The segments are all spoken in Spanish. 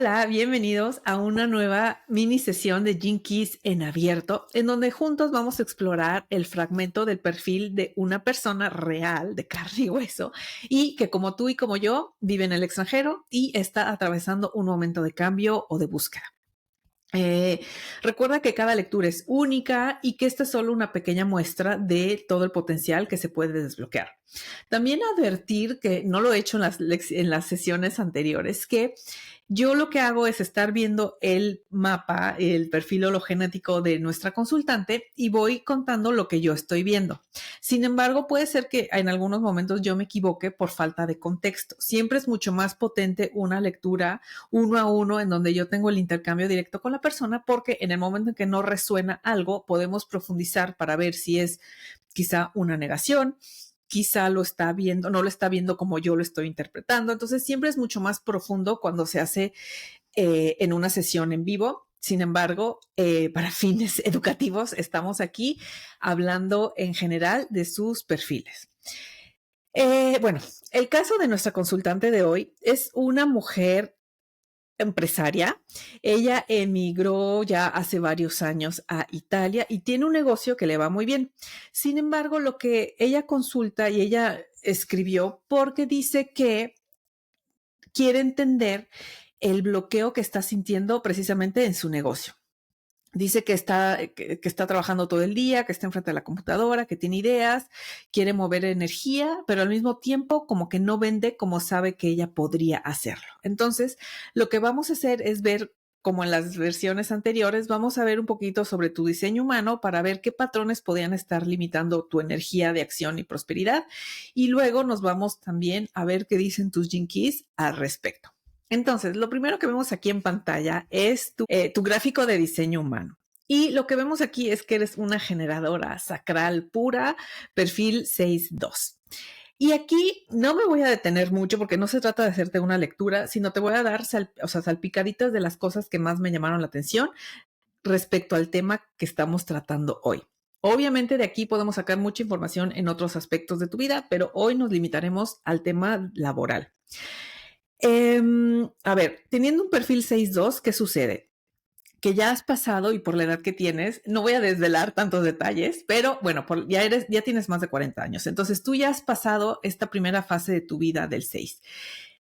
Hola, bienvenidos a una nueva mini sesión de Gene Keys en abierto, en donde juntos vamos a explorar el fragmento del perfil de una persona real, de carne y hueso, y que como tú y como yo vive en el extranjero y está atravesando un momento de cambio o de búsqueda. Eh, Recuerda que cada lectura es única y que esta es solo una pequeña muestra de todo el potencial que se puede desbloquear. También advertir que no lo he hecho en las sesiones anteriores, que yo lo que hago es estar viendo el mapa, el perfil hologenético de nuestra consultante y voy contando lo que yo estoy viendo. Sin embargo, puede ser que en algunos momentos yo me equivoque por falta de contexto. Siempre es mucho más potente una lectura uno a uno en donde yo tengo el intercambio directo con la persona, porque en el momento en que no resuena algo, podemos profundizar para ver si es quizá una negación, quizá lo está viendo, no lo está viendo como yo lo estoy interpretando. Entonces siempre es mucho más profundo cuando se hace en una sesión en vivo. Sin embargo, para fines educativos, estamos aquí hablando en general de sus perfiles. Bueno, el caso de nuestra consultante de hoy es una mujer empresaria. Ella emigró ya hace varios años a Italia y tiene un negocio que le va muy bien. Sin embargo, lo que ella consulta y ella escribió porque dice que quiere entender el bloqueo que está sintiendo precisamente en su negocio. Dice que está trabajando todo el día, que está enfrente de la computadora, que tiene ideas, quiere mover energía, pero al mismo tiempo como que no vende como sabe que ella podría hacerlo. Entonces, lo que vamos a hacer es ver, como en las versiones anteriores, vamos a ver un poquito sobre tu diseño humano para ver qué patrones podrían estar limitando tu energía de acción y prosperidad. Y luego nos vamos también a ver qué dicen tus Gene Keys al respecto. Entonces, lo primero que vemos aquí en pantalla es tu gráfico de diseño humano. Y lo que vemos aquí es que eres una generadora sacral pura, perfil 6.2. Y aquí no me voy a detener mucho porque no se trata de hacerte una lectura, sino te voy a dar salpicaditas de las cosas que más me llamaron la atención respecto al tema que estamos tratando hoy. Obviamente de aquí podemos sacar mucha información en otros aspectos de tu vida, pero hoy nos limitaremos al tema laboral. A ver, teniendo un perfil 6.2, ¿qué sucede? Que ya has pasado y por la edad que tienes, no voy a desvelar tantos detalles, pero bueno, ya tienes más de 40 años. Entonces tú ya has pasado esta primera fase de tu vida del 6.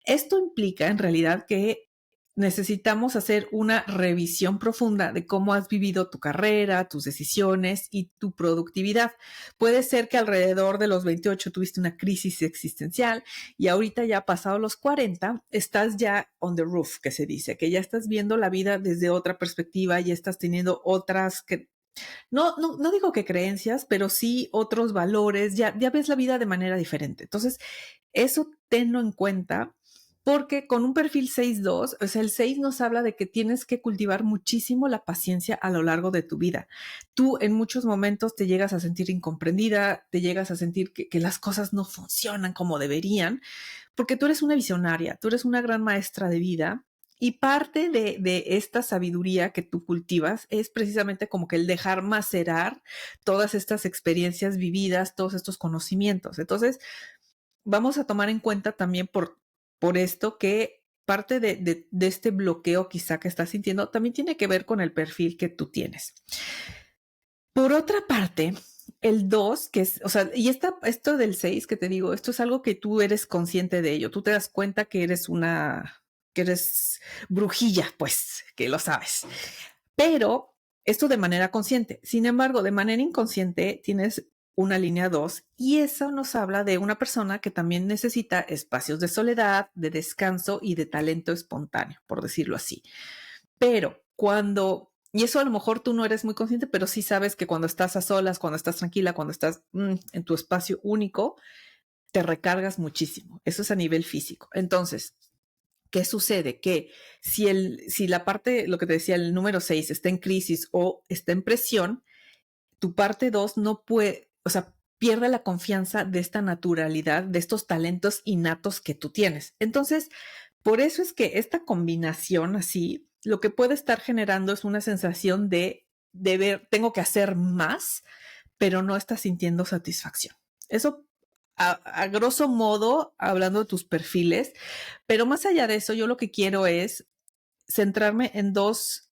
Esto implica en realidad que necesitamos hacer una revisión profunda de cómo has vivido tu carrera, tus decisiones y tu productividad. Puede ser que alrededor de los 28 tuviste una crisis existencial y ahorita ya pasado los 40 estás ya on the roof, que se dice, que ya estás viendo la vida desde otra perspectiva y estás teniendo otras que no digo que creencias, pero sí otros valores, ya ves la vida de manera diferente. Entonces, eso tenlo en cuenta porque con un perfil 6.2, o sea, el 6 nos habla de que tienes que cultivar muchísimo la paciencia a lo largo de tu vida. Tú en muchos momentos te llegas a sentir incomprendida, te llegas a sentir que las cosas no funcionan como deberían, porque tú eres una visionaria, tú eres una gran maestra de vida y parte de esta sabiduría que tú cultivas es precisamente como que el dejar macerar todas estas experiencias vividas, todos estos conocimientos. Entonces, vamos a tomar en cuenta también por esto que parte de este bloqueo quizá que estás sintiendo también tiene que ver con el perfil que tú tienes. Por otra parte, el 2 que es, o sea, y esto del 6 que te digo, esto es algo que tú eres consciente de ello. Tú te das cuenta que eres brujilla, pues, que lo sabes. Pero esto de manera consciente. Sin embargo, de manera inconsciente tienes una línea 2 y eso nos habla de una persona que también necesita espacios de soledad, de descanso y de talento espontáneo, por decirlo así. Pero y eso a lo mejor tú no eres muy consciente, pero sí sabes que cuando estás a solas, cuando estás tranquila, cuando estás en tu espacio único, te recargas muchísimo. Eso es a nivel físico. Entonces, ¿qué sucede? Que si la parte, lo que te decía, el número 6 está en crisis o está en presión, tu parte 2 no puede, o sea, pierde la confianza de esta naturalidad, de estos talentos innatos que tú tienes. Entonces, por eso es que esta combinación así, lo que puede estar generando es una sensación de ver, tengo que hacer más, pero no estás sintiendo satisfacción. Eso a grosso modo, hablando de tus perfiles, pero más allá de eso, yo lo que quiero es centrarme en dos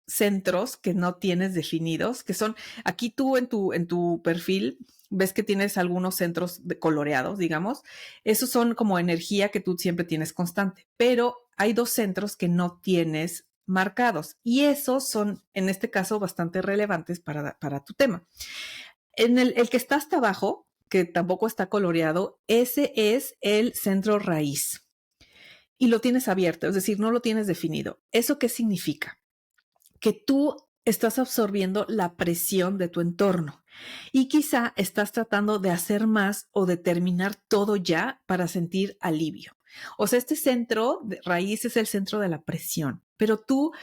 centros que no tienes definidos, que son, aquí tú en tu perfil ves que tienes algunos centros coloreados, digamos, esos son como energía que tú siempre tienes constante, pero hay dos centros que no tienes marcados y esos son, en este caso, bastante relevantes para tu tema. En el que está hasta abajo, que tampoco está coloreado, ese es el centro raíz y lo tienes abierto, es decir, no lo tienes definido. ¿Eso qué significa? Que tú estás absorbiendo la presión de tu entorno y quizá estás tratando de hacer más o de terminar todo ya para sentir alivio. O sea, este centro de raíz es el centro de la presión, pero tú,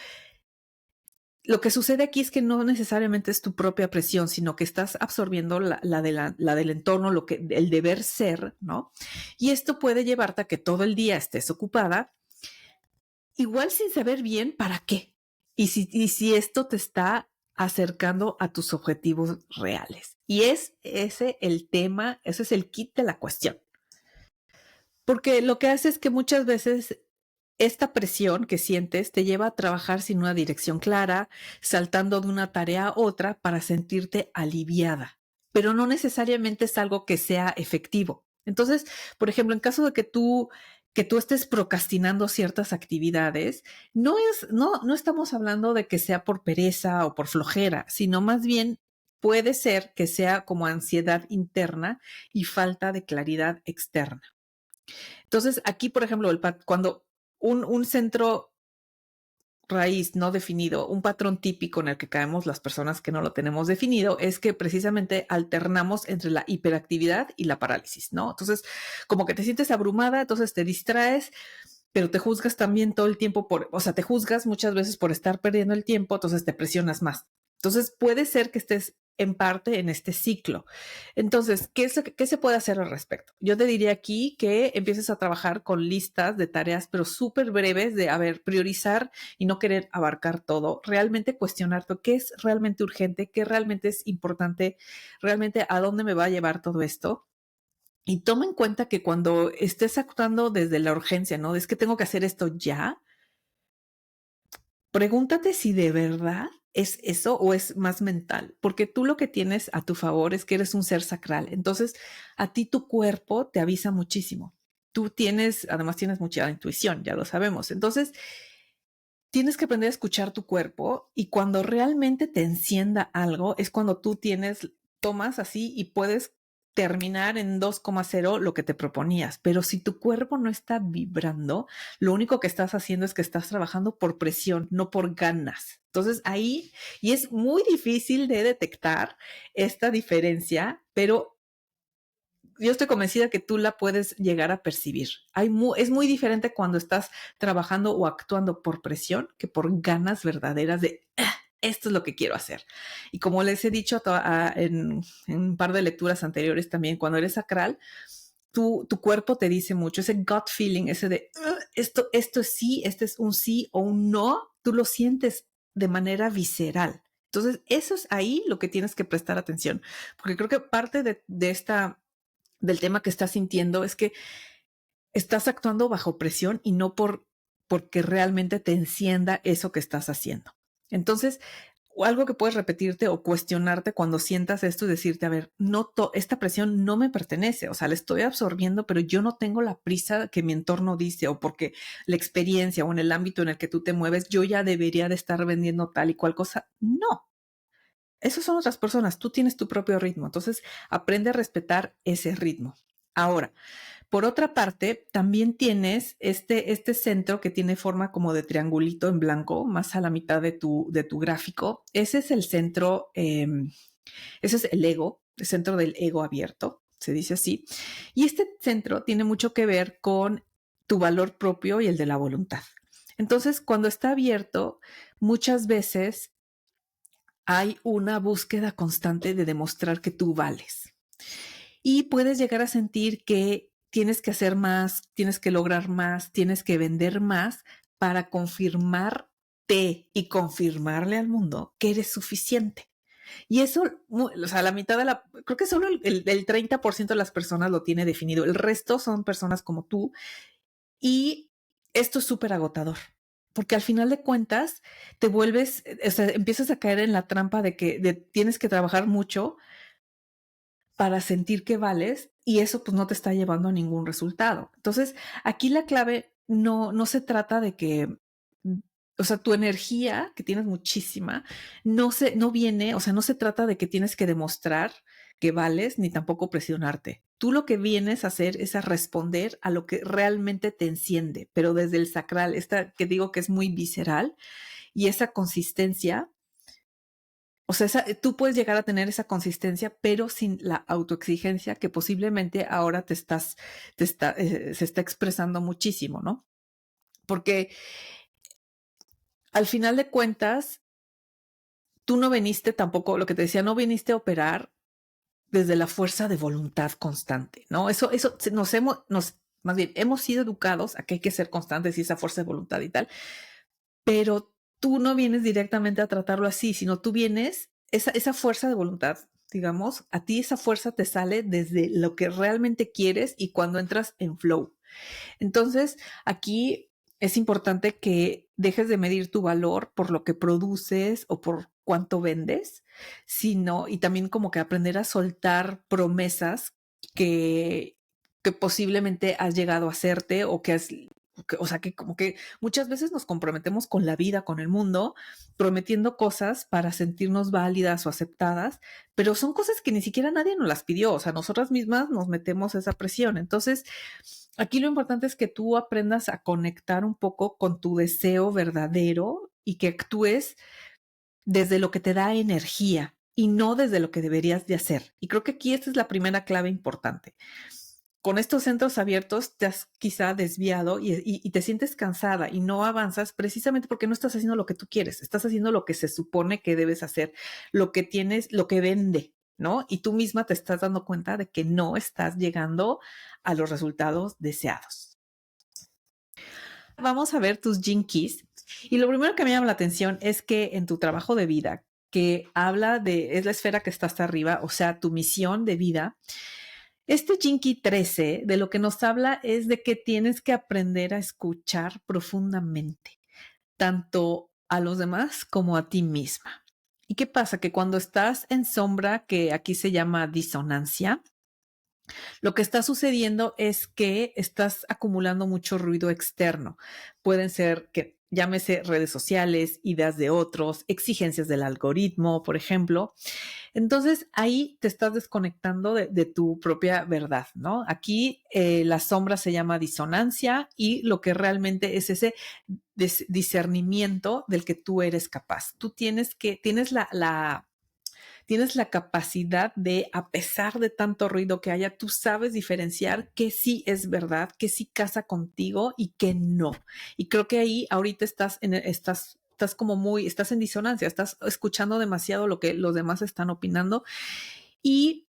lo que sucede aquí es que no necesariamente es tu propia presión, sino que estás absorbiendo la del entorno, el deber ser, ¿no? Y esto puede llevarte a que todo el día estés ocupada, igual sin saber bien para qué. Y si esto te está acercando a tus objetivos reales. Y es ese el tema, ese es el kit de la cuestión. Porque lo que hace es que muchas veces esta presión que sientes te lleva a trabajar sin una dirección clara, saltando de una tarea a otra para sentirte aliviada, pero no necesariamente es algo que sea efectivo. Entonces, por ejemplo, en caso de que tú estés procrastinando ciertas actividades, no estamos hablando de que sea por pereza o por flojera, sino más bien puede ser que sea como ansiedad interna y falta de claridad externa. Entonces, aquí, por ejemplo, cuando un centro raíz no definido, un patrón típico en el que caemos las personas que no lo tenemos definido, es que precisamente alternamos entre la hiperactividad y la parálisis, ¿no? Entonces, como que te sientes abrumada, entonces te distraes, pero te juzgas también todo el tiempo o sea, te juzgas muchas veces por estar perdiendo el tiempo, entonces te presionas más. Entonces, puede ser que estés en parte en este ciclo. Entonces, ¿qué se puede hacer al respecto? Yo te diría aquí que empieces a trabajar con listas de tareas, pero súper breves de, a ver, priorizar y no querer abarcar todo, realmente cuestionarte qué es realmente urgente, qué realmente es importante, realmente a dónde me va a llevar todo esto. Y toma en cuenta que cuando estés actuando desde la urgencia, ¿no? Es que tengo que hacer esto ya, pregúntate si de verdad es eso o es más mental, porque tú lo que tienes a tu favor es que eres un ser sacral. Entonces, a ti tu cuerpo te avisa muchísimo. Además tienes mucha intuición, ya lo sabemos. Entonces, tienes que aprender a escuchar tu cuerpo y cuando realmente te encienda algo es cuando tú tomas así y puedes terminar en 2,0 lo que te proponías. Pero si tu cuerpo no está vibrando, lo único que estás haciendo es que estás trabajando por presión, no por ganas. Entonces ahí, y es muy difícil de detectar esta diferencia, pero yo estoy convencida que tú la puedes llegar a percibir. Es muy diferente cuando estás trabajando o actuando por presión que por ganas verdaderas de esto es lo que quiero hacer. Y como les he dicho en un par de lecturas anteriores también, cuando eres sacral, tu cuerpo te dice mucho, ese gut feeling, ese de esto es sí, este es un sí o un no, tú lo sientes de manera visceral. Entonces, eso es ahí lo que tienes que prestar atención, porque creo que parte del tema que estás sintiendo es que estás actuando bajo presión y no porque realmente te encienda eso que estás haciendo. Entonces, algo que puedes repetirte o cuestionarte cuando sientas esto y decirte, a ver, esta presión no me pertenece, o sea, la estoy absorbiendo, pero yo no tengo la prisa que mi entorno dice o porque la experiencia o en el ámbito en el que tú te mueves, yo ya debería de estar vendiendo tal y cual cosa. No, esas son otras personas, tú tienes tu propio ritmo, entonces aprende a respetar ese ritmo. Ahora, por otra parte, también tienes este centro que tiene forma como de triangulito en blanco, más a la mitad de tu gráfico. Ese es el centro, ese es el ego, el centro del ego abierto, se dice así. Y este centro tiene mucho que ver con tu valor propio y el de la voluntad. Entonces, cuando está abierto, muchas veces hay una búsqueda constante de demostrar que tú vales. Y puedes llegar a sentir que tienes que hacer más, tienes que lograr más, tienes que vender más para confirmarte y confirmarle al mundo que eres suficiente. Y eso, o sea, creo que solo el 30% de las personas lo tiene definido. El resto son personas como tú y esto es súper agotador. porque al final de cuentas te vuelves, o sea, empiezas a caer en la trampa de que tienes que trabajar mucho para sentir que vales y eso pues no te está llevando a ningún resultado. Entonces, aquí la clave no se trata de que, o sea, tu energía, que tienes muchísima, no viene, o sea, no se trata de que tienes que demostrar que vales ni tampoco presionarte. Tú lo que vienes a hacer es a responder a lo que realmente te enciende, pero desde el sacral, esta que digo que es muy visceral y esa consistencia, o sea, tú puedes llegar a tener esa consistencia, pero sin la autoexigencia que posiblemente ahora se está expresando muchísimo, ¿no? Porque al final de cuentas, tú no viniste tampoco, lo que te decía, no viniste a operar desde la fuerza de voluntad constante, ¿no? Eso más bien, hemos sido educados a que hay que ser constantes y esa fuerza de voluntad y tal, pero tú no vienes directamente a tratarlo así, sino tú vienes, esa fuerza de voluntad, digamos, a ti esa fuerza te sale desde lo que realmente quieres y cuando entras en flow. Entonces, aquí es importante que dejes de medir tu valor por lo que produces o por cuánto vendes, sino, y también como que aprender a soltar promesas que, que posiblemente has llegado a hacerte o que has o sea, que como que muchas veces nos comprometemos con la vida, con el mundo, prometiendo cosas para sentirnos válidas o aceptadas, pero son cosas que ni siquiera nadie nos las pidió, o sea, nosotras mismas nos metemos esa presión. Entonces, aquí lo importante es que tú aprendas a conectar un poco con tu deseo verdadero y que actúes desde lo que te da energía y no desde lo que deberías de hacer. Y creo que aquí esta es la primera clave importante. Con estos centros abiertos te has quizá desviado y te sientes cansada y no avanzas precisamente porque no estás haciendo lo que tú quieres, estás haciendo lo que se supone que debes hacer, lo que tienes, lo que vende, ¿no? Y tú misma te estás dando cuenta de que no estás llegando a los resultados deseados. Vamos a ver tus Gene Keys. Y lo primero que me llama la atención es que en tu trabajo de vida, que habla de, es la esfera que está hasta arriba, o sea, tu misión de vida, este Gene Key 13 de lo que nos habla es de que tienes que aprender a escuchar profundamente, tanto a los demás como a ti misma. ¿Y qué pasa? Que cuando estás en sombra, que aquí se llama disonancia, lo que está sucediendo es que estás acumulando mucho ruido externo. Pueden ser que llámese redes sociales, ideas de otros, exigencias del algoritmo, por ejemplo. Entonces ahí te estás desconectando de tu propia verdad, ¿no? Aquí la sombra se llama disonancia y lo que realmente es ese discernimiento del que tú eres capaz. Tú tienes la capacidad de, a pesar de tanto ruido que haya, tú sabes diferenciar qué sí es verdad, qué sí casa contigo y qué no. Y creo que ahí ahorita estás como estás en disonancia, estás escuchando demasiado lo que los demás están opinando y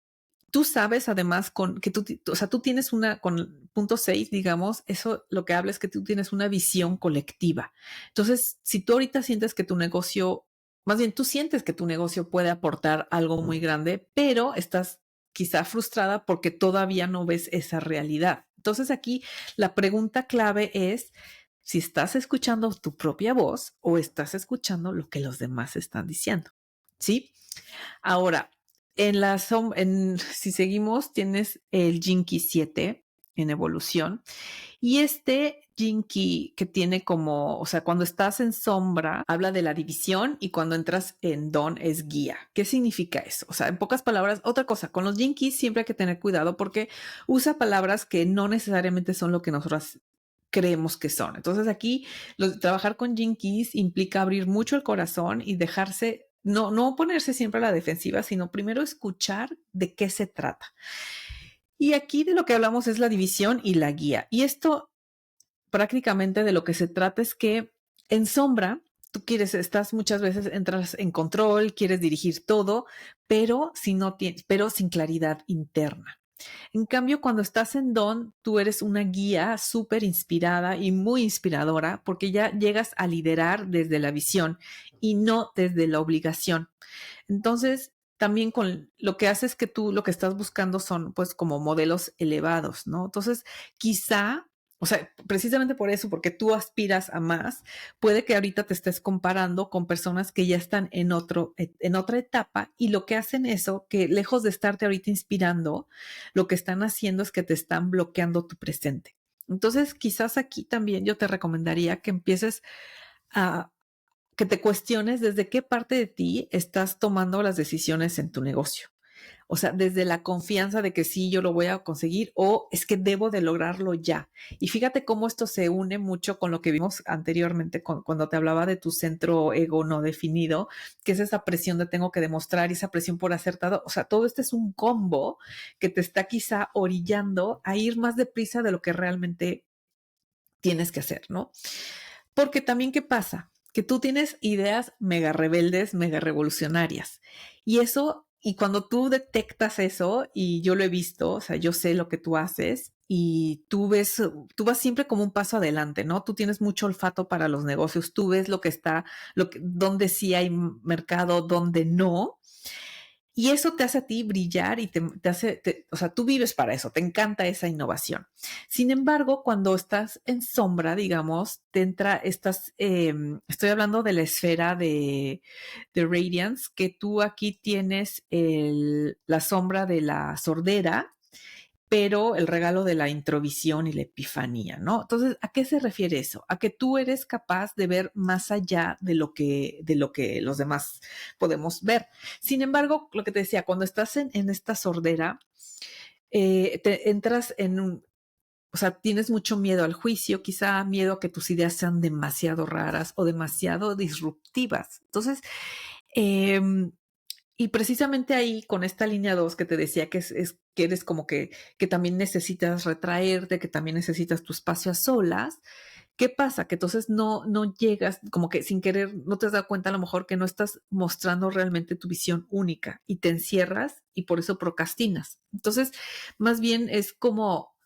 tú sabes además que o sea, tú tienes con punto 6, digamos, eso lo que habla es que tú tienes una visión colectiva. Entonces, si tú ahorita sientes que tu negocio, más bien tú sientes que tu negocio puede aportar algo muy grande, pero estás quizá frustrada porque todavía no ves esa realidad. Entonces aquí la pregunta clave es si estás escuchando tu propia voz o estás escuchando lo que los demás están diciendo. ¿Sí? Ahora, si seguimos, tienes el Jinky 7 en evolución. Y este Jinky que tiene como, o sea, cuando estás en sombra, habla de la división y cuando entras en don es guía. ¿Qué significa eso? O sea, en pocas palabras, otra cosa, con los Jinkys siempre hay que tener cuidado porque usa palabras que no necesariamente son lo que nosotros creemos que son. Entonces aquí trabajar con Jinkies implica abrir mucho el corazón y dejarse, no ponerse siempre a la defensiva, sino primero escuchar de qué se trata. Y aquí de lo que hablamos es la división y la guía. Y esto prácticamente de lo que se trata es que en sombra, estás muchas veces, entras en control, quieres dirigir todo, pero pero sin claridad interna. En cambio, cuando estás en don, tú eres una guía súper inspirada y muy inspiradora porque ya llegas a liderar desde la visión y no desde la obligación. Entonces, también con lo que haces que tú lo que estás buscando son pues como modelos elevados, ¿no? Entonces, quizá O sea, precisamente por eso, porque tú aspiras a más, puede que ahorita te estés comparando con personas que ya están en otra etapa y lo que hacen eso, que lejos de estarte ahorita inspirando, lo que están haciendo es que te están bloqueando tu presente. Entonces, quizás aquí también yo te recomendaría que empieces a que te cuestiones desde qué parte de ti estás tomando las decisiones en tu negocio. O sea, desde la confianza de que sí, yo lo voy a conseguir o es que debo de lograrlo ya. Y fíjate cómo esto se une mucho con lo que vimos anteriormente cuando te hablaba de tu centro ego no definido, que es esa presión de tengo que demostrar y esa presión por acertado. O sea, todo este es un combo que te está quizá orillando a ir más deprisa de lo que realmente tienes que hacer, ¿no? Porque también, ¿qué pasa? Que tú tienes ideas mega rebeldes, mega revolucionarias. Y eso, y cuando tú detectas eso, y yo lo he visto, o sea, yo sé lo que tú haces, y tú vas siempre como un paso adelante, ¿no? Tú tienes mucho olfato para los negocios, tú ves lo que está, donde sí hay mercado, donde no, y eso te hace a ti brillar y te hace, o sea, tú vives para eso, te encanta esa innovación. Sin embargo, cuando estás en sombra, digamos, estoy hablando de la esfera de Radiance, que tú aquí tienes la sombra de la sordera, pero el regalo de la introvisión y la epifanía, ¿no? Entonces, ¿a qué se refiere eso? A que tú eres capaz de ver más allá de lo que los demás podemos ver. Sin embargo, lo que te decía, cuando estás en esta sordera, te entras o sea, tienes mucho miedo al juicio, quizá miedo a que tus ideas sean demasiado raras o demasiado disruptivas. Entonces, eh, y precisamente ahí, con esta línea 2 que te decía que eres como que también necesitas retraerte, que también necesitas tu espacio a solas, ¿qué pasa? Que entonces no llegas, como que sin querer, no te has dado cuenta a lo mejor que no estás mostrando realmente tu visión única y te encierras y por eso procrastinas. Entonces, más bien es como,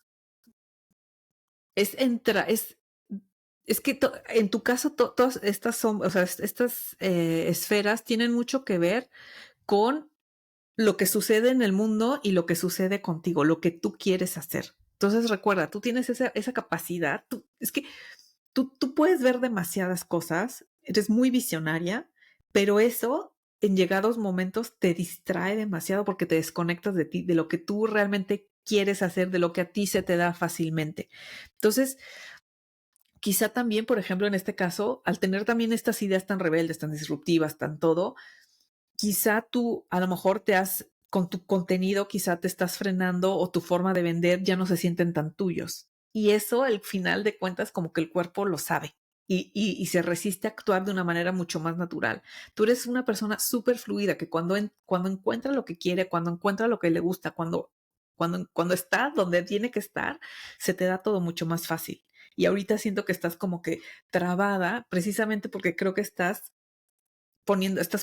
es entra, es que en tu caso todas estas son, o sea, estas esferas tienen mucho que ver con lo que sucede en el mundo y lo que sucede contigo, lo que tú quieres hacer. Entonces recuerda, tú tienes esa capacidad, es que tú puedes ver demasiadas cosas, eres muy visionaria, pero eso en llegados momentos te distrae demasiado porque te desconectas de ti, de lo que tú realmente quieres hacer, de lo que a ti se te da fácilmente. Entonces, quizá también, por ejemplo, en este caso, al tener también estas ideas tan rebeldes, tan disruptivas, tan todo, quizá tú a lo mejor con tu contenido, quizá te estás frenando o tu forma de vender ya no se sienten tan tuyos. Y eso, al final de cuentas, como que el cuerpo lo sabe y se resiste a actuar de una manera mucho más natural. Tú eres una persona súper fluida que cuando encuentra lo que quiere, cuando encuentra lo que le gusta, cuando está donde tiene que estar, se te da todo mucho más fácil. Y ahorita siento que estás como que trabada precisamente porque creo que estás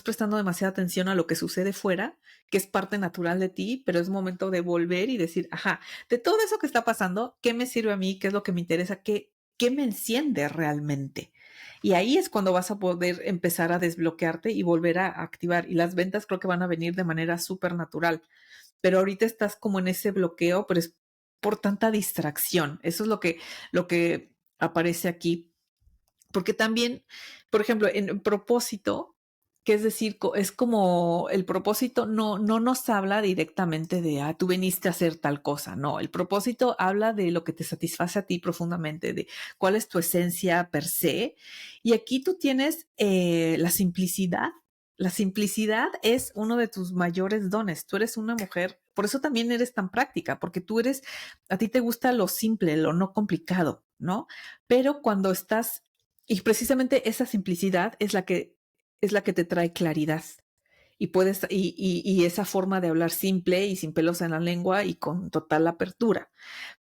prestando demasiada atención a lo que sucede fuera, que es parte natural de ti, pero es momento de volver y decir, ajá, de todo eso que está pasando, ¿qué me sirve a mí? ¿Qué es lo que me interesa? ¿Qué me enciende realmente? Y ahí es cuando vas a poder empezar a desbloquearte y volver a activar. Y las ventas creo que van a venir de manera súper natural. Pero ahorita estás como en ese bloqueo, pero es por tanta distracción. Eso es lo que aparece aquí porque también, por ejemplo, en propósito, que es decir, es como el propósito no nos habla directamente de, tú veniste a hacer tal cosa. No, el propósito habla de lo que te satisface a ti profundamente, de cuál es tu esencia per se. Y aquí tú tienes la simplicidad. La simplicidad es uno de tus mayores dones. Tú eres una mujer, por eso también eres tan práctica, porque a ti te gusta lo simple, lo no complicado, ¿no? Pero cuando estás y precisamente esa simplicidad es la que te trae claridad. Y esa forma de hablar simple y sin pelos en la lengua y con total apertura.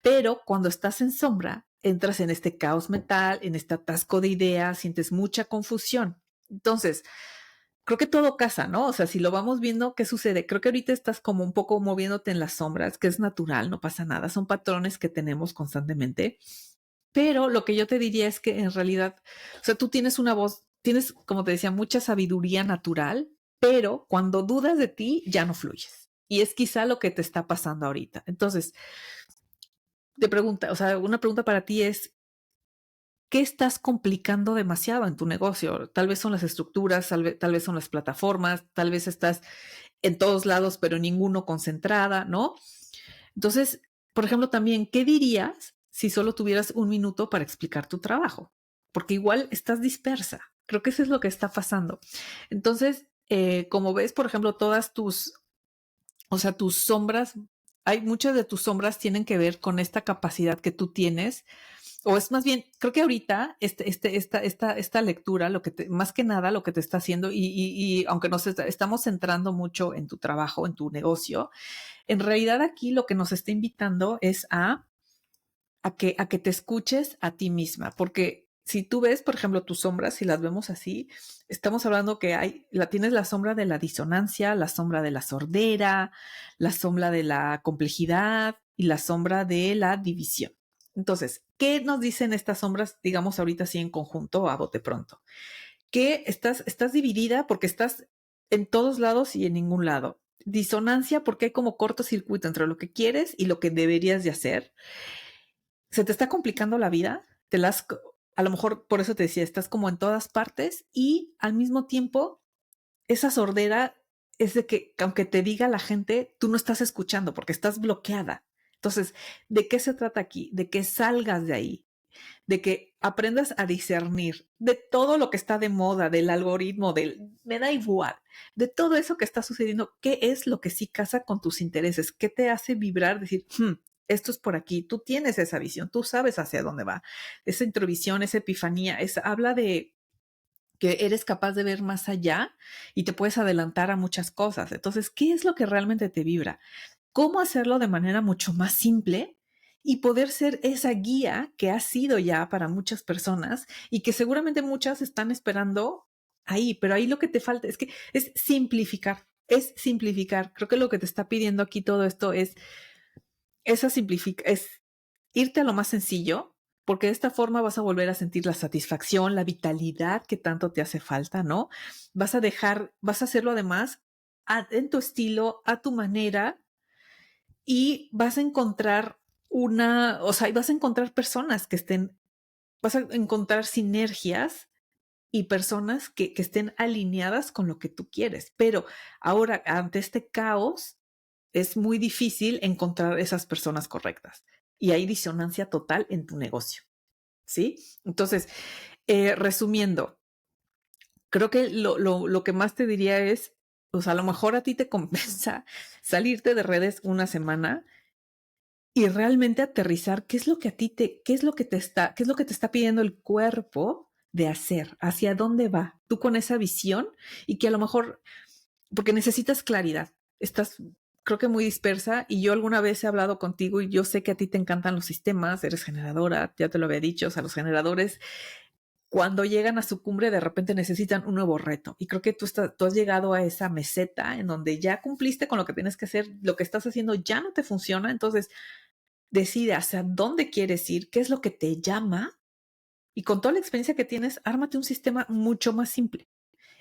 Pero cuando estás en sombra, entras en este caos mental, en este atasco de ideas, sientes mucha confusión. Entonces, creo que todo casa, ¿no? O sea, si lo vamos viendo, ¿qué sucede? Creo que ahorita estás como un poco moviéndote en las sombras, que es natural, no pasa nada, son patrones que tenemos constantemente. Pero lo que yo te diría es que en realidad, o sea, tú tienes una voz, tienes, como te decía, mucha sabiduría natural, pero cuando dudas de ti, ya no fluyes. Y es quizá lo que te está pasando ahorita. Entonces, te pregunta, o sea, una pregunta para ti es, ¿qué estás complicando demasiado en tu negocio? Tal vez son las estructuras, tal vez son las plataformas, tal vez estás en todos lados, pero en ninguno concentrada, ¿no? Entonces, por ejemplo, también, ¿qué dirías si solo tuvieras un minuto para explicar tu trabajo? Porque igual estás dispersa. Creo que eso es lo que está pasando. Entonces, como ves, por ejemplo, todas tus, o sea, tus sombras, hay muchas de tus sombras tienen que ver con esta capacidad que tú tienes, o es más bien, creo que ahorita esta lectura, lo que más que nada lo que te está haciendo, y aunque nos estamos centrando mucho en tu trabajo, en tu negocio, en realidad aquí lo que nos está invitando es a que te escuches a ti misma, porque si tú ves, por ejemplo, tus sombras, si las vemos así, estamos hablando que tienes la sombra de la disonancia, la sombra de la sordera, la sombra de la complejidad y la sombra de la división. Entonces, ¿qué nos dicen estas sombras, digamos ahorita así en conjunto, a bote pronto? Que estás dividida porque estás en todos lados y en ningún lado. Disonancia porque hay como cortocircuito entre lo que quieres y lo que deberías de hacer. Se te está complicando la vida, a lo mejor por eso te decía, estás como en todas partes y al mismo tiempo esa sordera es de que aunque te diga la gente, tú no estás escuchando porque estás bloqueada. Entonces, ¿de qué se trata aquí? De que salgas de ahí, de que aprendas a discernir de todo lo que está de moda, del algoritmo, me da igual, de todo eso que está sucediendo, qué es lo que sí casa con tus intereses, qué te hace vibrar, decir, esto es por aquí, tú tienes esa visión, tú sabes hacia dónde va, esa introvisión, esa epifanía, habla de que eres capaz de ver más allá y te puedes adelantar a muchas cosas. Entonces, ¿qué es lo que realmente te vibra? ¿Cómo hacerlo de manera mucho más simple y poder ser esa guía que ha sido ya para muchas personas y que seguramente muchas están esperando ahí? Pero ahí lo que te falta es que es simplificar, es simplificar. Creo que lo que te está pidiendo aquí todo esto es irte a lo más sencillo, porque de esta forma vas a volver a sentir la satisfacción, la vitalidad que tanto te hace falta, ¿no? Vas a hacerlo además en tu estilo, a tu manera, y vas a encontrar o sea, vas a encontrar personas vas a encontrar sinergias y personas que estén alineadas con lo que tú quieres. Pero ahora, ante este caos, es muy difícil encontrar esas personas correctas y hay disonancia total en tu negocio, ¿sí? Entonces, resumiendo, creo que lo que más te diría es, pues a lo mejor a ti te compensa salirte de redes una semana y realmente aterrizar qué es lo que qué es lo que te está pidiendo el cuerpo de hacer, hacia dónde va, tú con esa visión y que a lo mejor, porque necesitas claridad, estás creo que muy dispersa y yo alguna vez he hablado contigo y yo sé que a ti te encantan los sistemas, eres generadora, ya te lo había dicho, o sea, los generadores cuando llegan a su cumbre de repente necesitan un nuevo reto y creo que tú has llegado a esa meseta en donde ya cumpliste con lo que tienes que hacer, lo que estás haciendo ya no te funciona, entonces decide hacia dónde quieres ir, qué es lo que te llama y con toda la experiencia que tienes, ármate un sistema mucho más simple.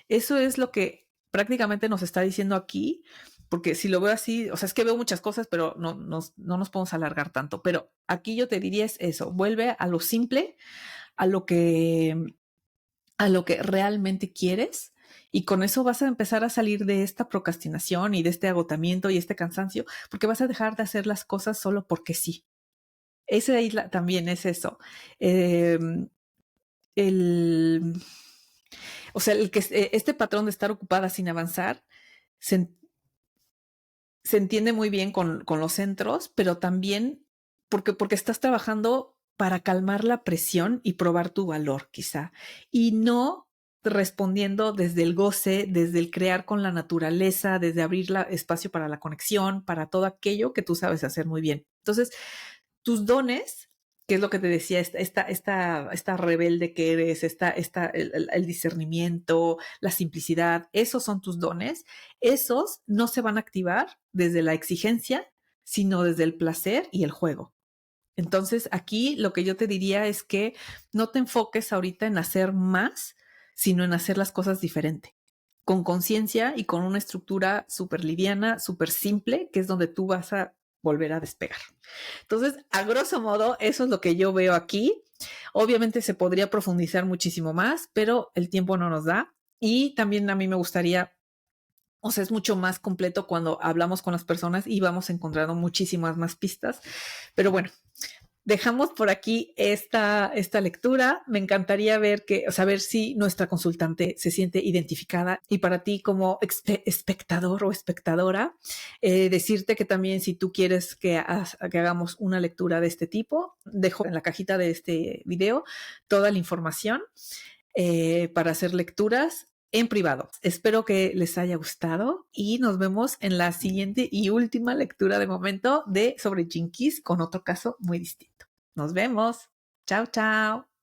Eso es lo que prácticamente nos está diciendo aquí, porque si lo veo así, o sea, es que veo muchas cosas, pero no nos podemos alargar tanto. Pero aquí yo te diría es eso, vuelve a lo simple, a lo que, a lo que realmente quieres. Y con eso vas a empezar a salir de esta procrastinación y de este agotamiento y este cansancio, porque vas a dejar de hacer las cosas solo porque sí. Ese ahí también es eso. Eh, el, o sea, este patrón de estar ocupada sin avanzar se, se entiende muy bien con los centros, pero también porque estás trabajando para calmar la presión y probar tu valor, quizá, y no respondiendo desde el goce, desde el crear con la naturaleza, desde abrir espacio para la conexión, para todo aquello que tú sabes hacer muy bien. Entonces, tus dones, que es lo que te decía, esta rebelde que eres, el discernimiento, la simplicidad, esos son tus dones. Esos no se van a activar desde la exigencia, sino desde el placer y el juego. Entonces, aquí lo que yo te diría es que no te enfoques ahorita en hacer más, sino en hacer las cosas diferente, con conciencia y con una estructura súper liviana, súper simple, que es donde tú vas a volver a despegar. Entonces, a grosso modo, eso es lo que yo veo aquí. Obviamente se podría profundizar muchísimo más, pero el tiempo no nos da. Y también a mí me gustaría, o sea, es mucho más completo cuando hablamos con las personas y vamos encontrando muchísimas más pistas. Pero bueno, dejamos por aquí esta lectura. Me encantaría saber si nuestra consultante se siente identificada y para ti como espectador o espectadora, decirte que también si tú quieres que hagamos una lectura de este tipo, dejo en la cajita de este video toda la información para hacer lecturas en privado. Espero que les haya gustado y nos vemos en la siguiente y última lectura de momento sobre Jinkies con otro caso muy distinto. Nos vemos. Chao, chao.